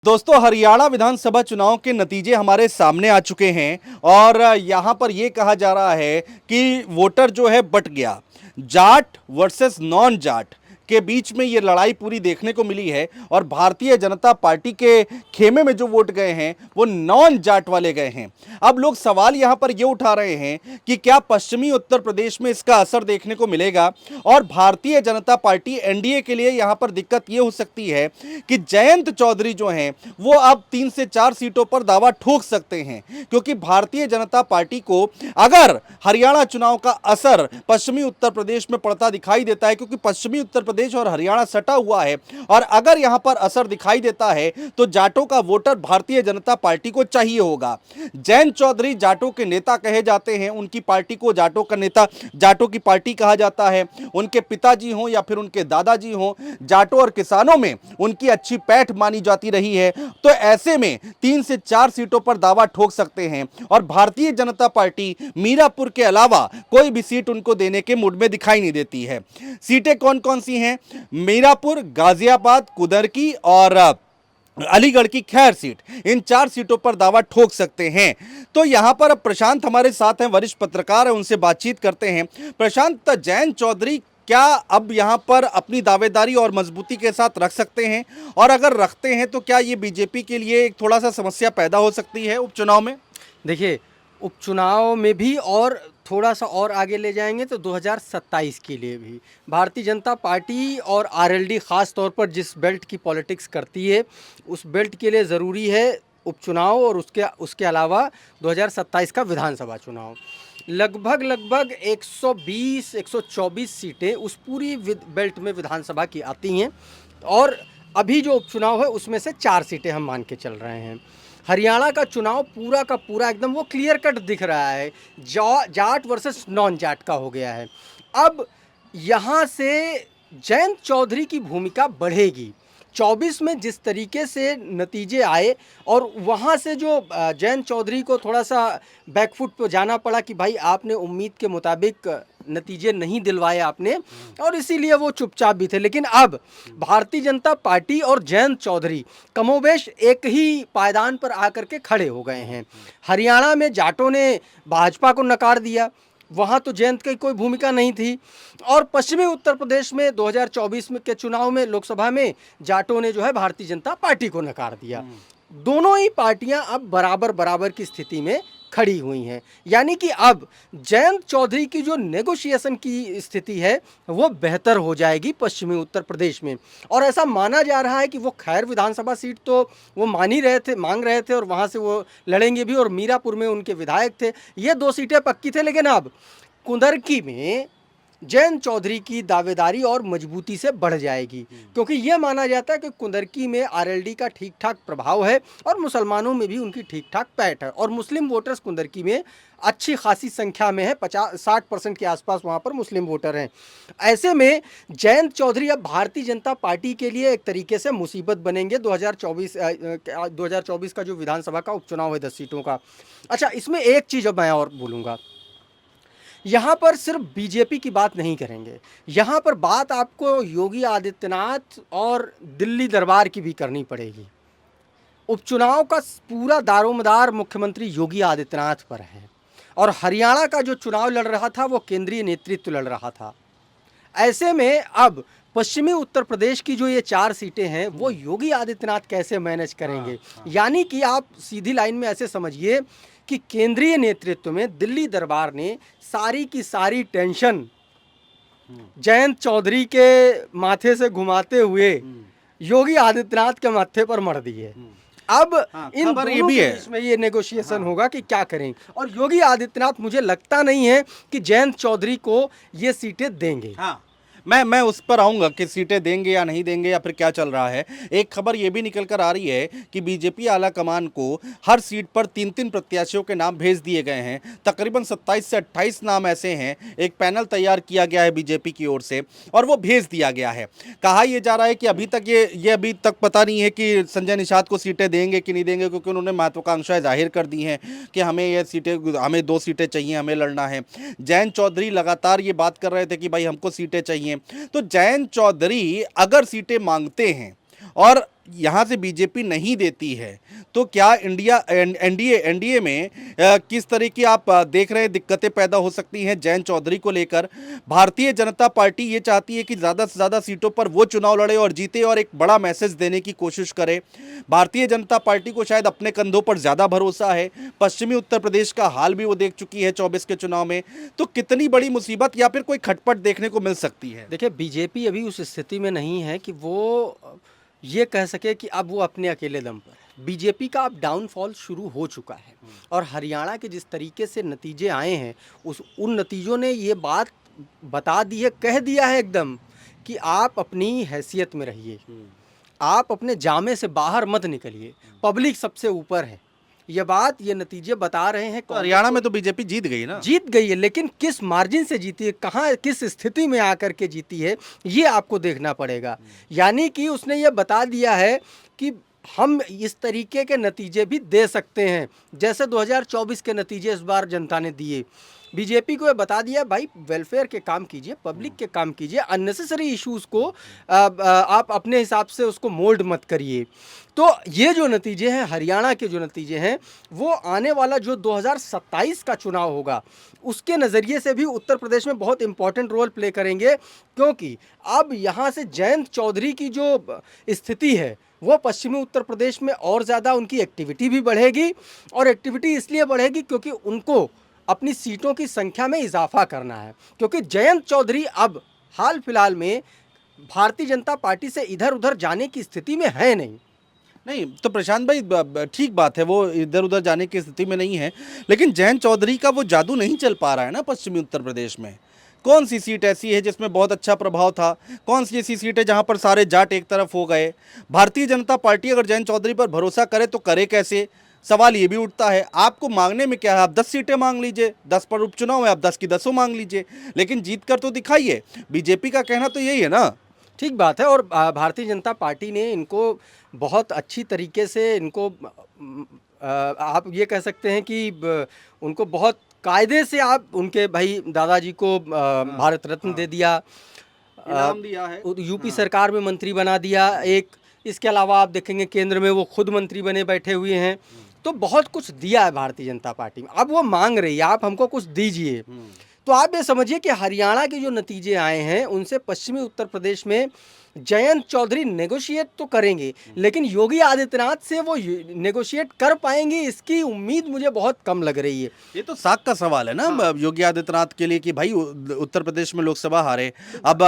दोस्तों, हरियाणा विधानसभा चुनाव के नतीजे हमारे सामने आ चुके हैं और यहां पर यह कहा जा रहा है कि वोटर जो है बट गया। जाट वर्सेस नॉन जाट के बीच में ये लड़ाई पूरी देखने को मिली है और भारतीय जनता पार्टी के खेमे में जो वोट गए हैं वो नॉन जाट वाले गए हैं। अब लोग सवाल यहां पर ये उठा रहे हैं कि क्या पश्चिमी उत्तर प्रदेश में इसका असर देखने को मिलेगा और भारतीय जनता पार्टी एनडीए के लिए यहां पर दिक्कत ये हो सकती है कि जयंत चौधरी जो हैं वो अब 3 से 4 सीटों पर दावा ठोक सकते हैं, क्योंकि भारतीय जनता पार्टी को अगर हरियाणा चुनाव का असर पश्चिमी उत्तर प्रदेश में पड़ता दिखाई देता है, क्योंकि पश्चिमी उत्तर प्रदेश और हरियाणा सटा हुआ है, और अगर यहां पर असर दिखाई देता है तो जाटों का वोटर भारतीय जनता पार्टी को चाहिए होगा। जयंत चौधरी जाटों के नेता कहे जाते हैं, उनकी पार्टी को जाटों का नेता, जाटों की पार्टी कहा जाता है। उनके पिताजी हों या फिर उनके दादाजी हों, जाटों और किसानों में उनकी अच्छी पैठ मानी जाती रही है। तो ऐसे में 3 से 4 सीटों पर दावा ठोक सकते हैं और भारतीय जनता पार्टी मीरापुर के अलावा कोई भी सीट उनको देने के मूड में दिखाई नहीं देती है। सीटें कौन कौन सी हैं? मीरापुर, गाजियाबाद, कुदरकी और अलीगढ़ की खैर सीट, इन 4 सीटों पर दावा ठोक सकते हैं। तो यहां पर प्रशांत हमारे साथ हैं, वरिष्ठ पत्रकार हैं, उनसे बातचीत करते हैं। प्रशांत, जयंत चौधरी क्या अब यहां पर अपनी दावेदारी और मजबूती के साथ रख सकते हैं, और अगर रखते हैं तो क्या ये बीजेपी के लिए एक थोड़ा सा समस्या पैदा हो सकती है उपचुनाव में? देखिए, उपचुनाव में भी और थोड़ा सा और आगे ले जाएंगे तो 2027 के लिए भी भारतीय जनता पार्टी और आरएलडी ख़ास तौर पर जिस बेल्ट की पॉलिटिक्स करती है, उस बेल्ट के लिए ज़रूरी है उपचुनाव और उसके अलावा 2027 का विधानसभा चुनाव। लगभग 120-124 सीटें उस पूरी बेल्ट में विधानसभा की आती हैं, और अभी जो उपचुनाव है उसमें से 4 सीटें हम मान के चल रहे हैं। हरियाणा का चुनाव पूरा का पूरा एकदम वो क्लियर कट दिख रहा है, जाट वर्सेस नॉन जाट का हो गया है। अब यहाँ से जयंत चौधरी की भूमिका बढ़ेगी। 24 में जिस तरीके से नतीजे आए और वहाँ से जो जयंत चौधरी को थोड़ा सा बैकफुट पे जाना पड़ा कि भाई आपने उम्मीद के मुताबिक नतीजे नहीं दिलवाए आपने, और इसीलिए वो चुपचाप भी थे। लेकिन अब भारतीय जनता पार्टी और जयंत चौधरी कमोबेश एक ही पायदान पर आकर के खड़े हो गए हैं। हरियाणा में जाटों ने भाजपा को नकार दिया, वहाँ तो जयंत की कोई भूमिका नहीं थी, और पश्चिमी उत्तर प्रदेश में 2024 में के चुनाव में लोकसभा में जाटों ने जो है भारतीय जनता पार्टी को नकार दिया। दोनों ही पार्टियां अब बराबर बराबर की स्थिति में खड़ी हुई हैं। यानी कि अब जयंत चौधरी की जो नेगोशिएशन की स्थिति है वो बेहतर हो जाएगी पश्चिमी उत्तर प्रदेश में, और ऐसा माना जा रहा है कि वो खैर विधानसभा सीट तो वो मांग रहे थे और वहाँ से वो लड़ेंगे भी, और मीरापुर में उनके विधायक थे, ये 2 सीटें पक्की थे। लेकिन अब कुंदरकी में जयंत चौधरी की दावेदारी और मजबूती से बढ़ जाएगी, क्योंकि यह माना जाता है कि कुंदरकी में आरएलडी का ठीक ठाक प्रभाव है और मुसलमानों में भी उनकी ठीक ठाक पैठ है, और मुस्लिम वोटर्स कुंदरकी में अच्छी खासी संख्या में है, 50-60% के आसपास वहाँ पर मुस्लिम वोटर हैं। ऐसे में जयंत चौधरी अब भारतीय जनता पार्टी के लिए एक तरीके से मुसीबत बनेंगे 2024 का जो विधानसभा का उपचुनाव है 10 सीटों का। अच्छा, इसमें एक चीज़ अब मैं और बोलूँगा, यहाँ पर सिर्फ बीजेपी की बात नहीं करेंगे, यहाँ पर बात आपको योगी आदित्यनाथ और दिल्ली दरबार की भी करनी पड़ेगी। उपचुनाव का पूरा दारोमदार मुख्यमंत्री योगी आदित्यनाथ पर है, और हरियाणा का जो चुनाव लड़ रहा था वो केंद्रीय नेतृत्व लड़ रहा था। ऐसे में अब पश्चिमी उत्तर प्रदेश की जो ये 4 सीटें हैं वो योगी आदित्यनाथ कैसे मैनेज करेंगे। यानी कि आप सीधी लाइन में ऐसे समझिए कि केंद्रीय नेतृत्व में दिल्ली दरबार ने सारी की सारी टेंशन जयंत चौधरी के माथे से घुमाते हुए योगी आदित्यनाथ के माथे पर मर दी है। अब इन दोनों के बीच में ये नेगोशिएशन होगा कि क्या करें, और योगी आदित्यनाथ मुझे लगता नहीं है कि जयंत चौधरी को ये सीटें देंगे। मैं उस पर आऊंगा कि सीटें देंगे या नहीं देंगे या फिर क्या चल रहा है। एक खबर यह भी निकल कर आ रही है कि बीजेपी आला कमान को हर सीट पर 3-3 प्रत्याशियों के नाम भेज दिए गए हैं। तकरीबन 27 से 28 नाम ऐसे हैं, एक पैनल तैयार किया गया है बीजेपी की ओर से और वो भेज दिया गया है। कहा यह जा रहा है कि अभी तक ये अभी तक पता नहीं है कि संजय निषाद को सीटें देंगे कि नहीं देंगे, क्योंकि उन्होंने महत्वाकांक्षाएं जाहिर कर दी हैं कि हमें 2 सीटें चाहिए, हमें लड़ना है। जयंत चौधरी लगातार ये बात कर रहे थे कि भाई हमको सीटें चाहिए। तो जयंत चौधरी अगर सीटें मांगते हैं और यहाँ से बीजेपी नहीं देती है, तो क्या एनडीए में किस तरह की आप देख रहे हैं दिक्कतें पैदा हो सकती हैं जयंत चौधरी को लेकर? भारतीय जनता पार्टी ये चाहती है कि ज़्यादा से ज़्यादा सीटों पर वो चुनाव लड़े और जीते और एक बड़ा मैसेज देने की कोशिश करे। भारतीय जनता पार्टी को शायद अपने कंधों पर ज़्यादा भरोसा है। पश्चिमी उत्तर प्रदेश का हाल भी वो देख चुकी है 24 के चुनाव में। तो कितनी बड़ी मुसीबत या फिर कोई खटपट देखने को मिल सकती है? देखिए, बीजेपी अभी उस स्थिति में नहीं है कि वो ये कह सके कि अब वो अपने अकेले दम पर। बीजेपी का अब डाउनफॉल शुरू हो चुका है और हरियाणा के जिस तरीके से नतीजे आए हैं उन नतीजों ने ये बात बता दी है, कह दिया है एकदम कि आप अपनी हैसियत में रहिए, आप अपने जामे से बाहर मत निकलिए, पब्लिक सबसे ऊपर है। ये बात ये नतीजे बता रहे हैं। तो हरियाणा में तो बीजेपी जीत गई ना? जीत गई है, लेकिन किस मार्जिन से जीती है, कहाँ किस स्थिति में आकर के जीती है, ये आपको देखना पड़ेगा। यानी कि उसने ये बता दिया है कि हम इस तरीके के नतीजे भी दे सकते हैं जैसे 2024 के नतीजे इस बार जनता ने दिए। बीजेपी को ये बता दिया, भाई वेलफेयर के काम कीजिए, पब्लिक के काम कीजिए, अननेसेसरी इश्यूज़ को आप अपने हिसाब से उसको मोल्ड मत करिए। तो ये जो नतीजे हैं, हरियाणा के जो नतीजे हैं, वो आने वाला जो 2027 का चुनाव होगा उसके नज़रिए से भी उत्तर प्रदेश में बहुत इंपॉर्टेंट रोल प्ले करेंगे, क्योंकि अब यहाँ से जयंत चौधरी की जो स्थिति है वो पश्चिमी उत्तर प्रदेश में और ज़्यादा उनकी एक्टिविटी भी बढ़ेगी। और एक्टिविटी इसलिए बढ़ेगी क्योंकि उनको अपनी सीटों की संख्या में इजाफा करना है, क्योंकि जयंत चौधरी अब हाल फिलहाल में भारतीय जनता पार्टी से इधर उधर जाने की स्थिति में है नहीं। तो प्रशांत भाई ठीक बात है, वो इधर उधर जाने की स्थिति में नहीं है, लेकिन जयंत चौधरी का वो जादू नहीं चल पा रहा है ना पश्चिमी उत्तर प्रदेश में। कौन सी सीट ऐसी है जिसमें बहुत अच्छा प्रभाव था? कौन सी ऐसी सीट है जहां पर सारे जाट एक तरफ हो गए? भारतीय जनता पार्टी अगर जयंत चौधरी पर भरोसा करे तो करे कैसे? सवाल ये भी उठता है। आपको मांगने में क्या है, आप 10 सीटें मांग लीजिए, 10 पर उपचुनाव है, आप 10 की 10 मांग लीजिए, लेकिन जीत कर तो दिखाइए। बीजेपी का कहना तो यही है ना। ठीक बात है। और भारतीय जनता पार्टी ने इनको बहुत अच्छी तरीके से इनको आप ये कह सकते हैं कि उनको बहुत कायदे से आप उनके भाई दादाजी को भारत रत्न दे दिया, इनाम दिया है, यूपी सरकार में मंत्री बना दिया एक। इसके अलावा आप देखेंगे केंद्र में वो खुद मंत्री बने बैठे हुए हैं। तो बहुत कुछ दिया है भारतीय जनता पार्टी में, अब वो मांग रही है आप हमको कुछ दीजिए। तो आप ये समझिए कि हरियाणा के जो नतीजे आए हैं उनसे पश्चिमी उत्तर प्रदेश में जयंत चौधरी नेगोशिएट तो करेंगे, लेकिन योगी आदित्यनाथ से वो नेगोशिएट कर पाएंगे इसकी उम्मीद मुझे बहुत कम लग रही है। ये तो साख का सवाल है ना। हाँ। योगी आदित्यनाथ के लिए कि भाई उत्तर प्रदेश में लोकसभा हारे। अब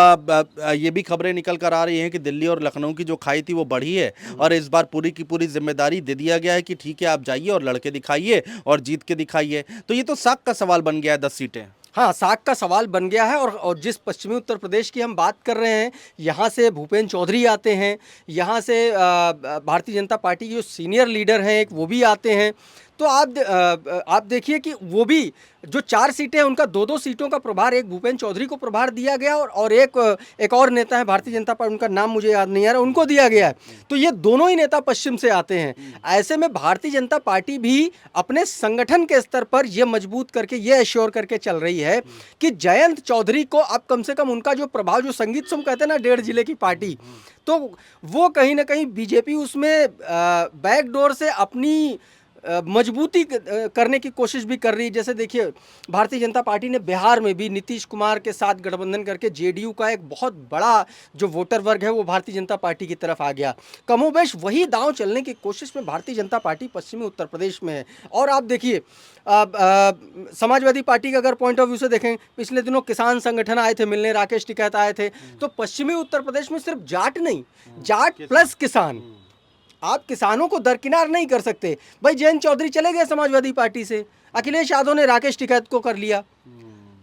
ये भी खबरें निकल कर आ रही हैं कि दिल्ली और लखनऊ की जो खाई थी वो बढ़ी है और इस बार पूरी की पूरी जिम्मेदारी दे दिया गया है कि ठीक है आप जाइए और लड़के दिखाइए और जीत के दिखाइए। तो ये तो साख का सवाल बन गया है 10 सीटें। हाँ, साख का सवाल बन गया है। और जिस पश्चिमी उत्तर प्रदेश की हम बात कर रहे हैं, यहाँ से भूपेंद्र चौधरी आते हैं, यहाँ से भारतीय जनता पार्टी के जो सीनियर लीडर हैं एक वो भी आते हैं। तो आप देखिए कि वो भी जो 4 सीटें हैं उनका 2-2 सीटों का प्रभार एक भूपेंद्र चौधरी को प्रभार दिया गया और एक और नेता है भारतीय जनता पार्टी, उनका नाम मुझे याद नहीं आ रहा, उनको दिया गया है। तो ये दोनों ही नेता पश्चिम से आते हैं। ऐसे में भारतीय जनता पार्टी भी अपने संगठन के स्तर पर ये मजबूत करके ये एश्योर करके चल रही है कि जयंत चौधरी को अब कम से कम उनका जो प्रभाव, जो संगीत सुम कहते हैं ना 1.5 जिले की पार्टी, तो वो कहीं ना कहीं बीजेपी उसमें बैकडोर से अपनी मजबूती करने की कोशिश भी कर रही है। जैसे देखिए भारतीय जनता पार्टी ने बिहार में भी नीतीश कुमार के साथ गठबंधन करके जेडीयू का एक बहुत बड़ा जो वोटर वर्ग है वो भारतीय जनता पार्टी की तरफ आ गया। कमोबेश वही दांव चलने की कोशिश में भारतीय जनता पार्टी पश्चिमी उत्तर प्रदेश में है। और आप देखिए समाजवादी पार्टी का अगर पॉइंट ऑफ व्यू से देखें, पिछले दिनों किसान संगठन आए थे मिलने, राकेश टिकैत आए थे। तो पश्चिमी उत्तर प्रदेश में सिर्फ जाट नहीं, जाट प्लस किसान, आप किसानों को दरकिनार नहीं कर सकते। भाई जयंत चौधरी चले गए समाजवादी पार्टी से, अखिलेश यादव ने राकेश टिकैत को कर लिया,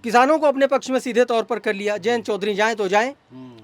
किसानों को अपने पक्ष में सीधे तौर पर कर लिया। जयंत चौधरी जाएं तो जाएं,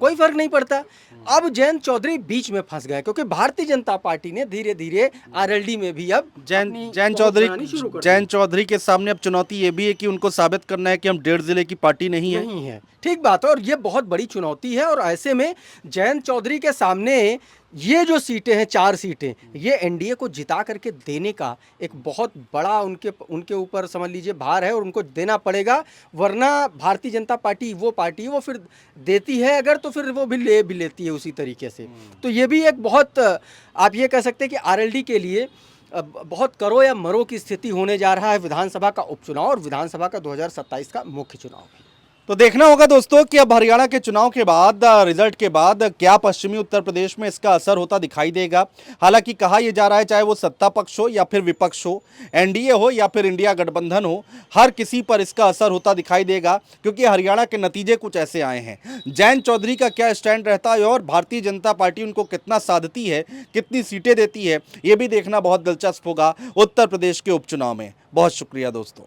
कोई फर्क नहीं पड़ता। अब जयंत चौधरी बीच में फंस गए क्योंकि भारतीय जनता पार्टी ने धीरे धीरे आरएलडी में भी अब जयंत चौधरी के सामने अब चुनौती ये भी है कि उनको साबित करना है कि हम 1.5 जिले की पार्टी नहीं है। ठीक बात है, और ये बहुत बड़ी चुनौती है। और ऐसे में जयंत चौधरी के सामने ये जो सीटें हैं, 4 सीटें, ये एनडीए को जिता करके देने का एक बहुत बड़ा उनके ऊपर समझ लीजिए भार है और उनको देना पड़ेगा, वरना भारतीय जनता पार्टी वो पार्टी है, वो फिर देती है अगर तो फिर वो भी लेती है उसी तरीके से। तो ये भी एक बहुत आप ये कह सकते हैं कि आरएलडी के लिए बहुत करो या मरो की स्थिति होने जा रहा है विधानसभा का उपचुनाव और विधानसभा का 2027 का मुख्य चुनाव भी। तो देखना होगा दोस्तों कि अब हरियाणा के चुनाव के बाद रिजल्ट के बाद क्या पश्चिमी उत्तर प्रदेश में इसका असर होता दिखाई देगा। हालांकि कहा यह जा रहा है चाहे वो सत्ता पक्ष हो या फिर विपक्ष हो, एनडीए हो या फिर इंडिया गठबंधन हो, हर किसी पर इसका असर होता दिखाई देगा, क्योंकि हरियाणा के नतीजे कुछ ऐसे आए हैं। जयंत चौधरी का क्या स्टैंड रहता है और भारतीय जनता पार्टी उनको कितना साधती है, कितनी सीटें देती है, ये भी देखना बहुत दिलचस्प होगा उत्तर प्रदेश के उपचुनाव में। बहुत शुक्रिया दोस्तों।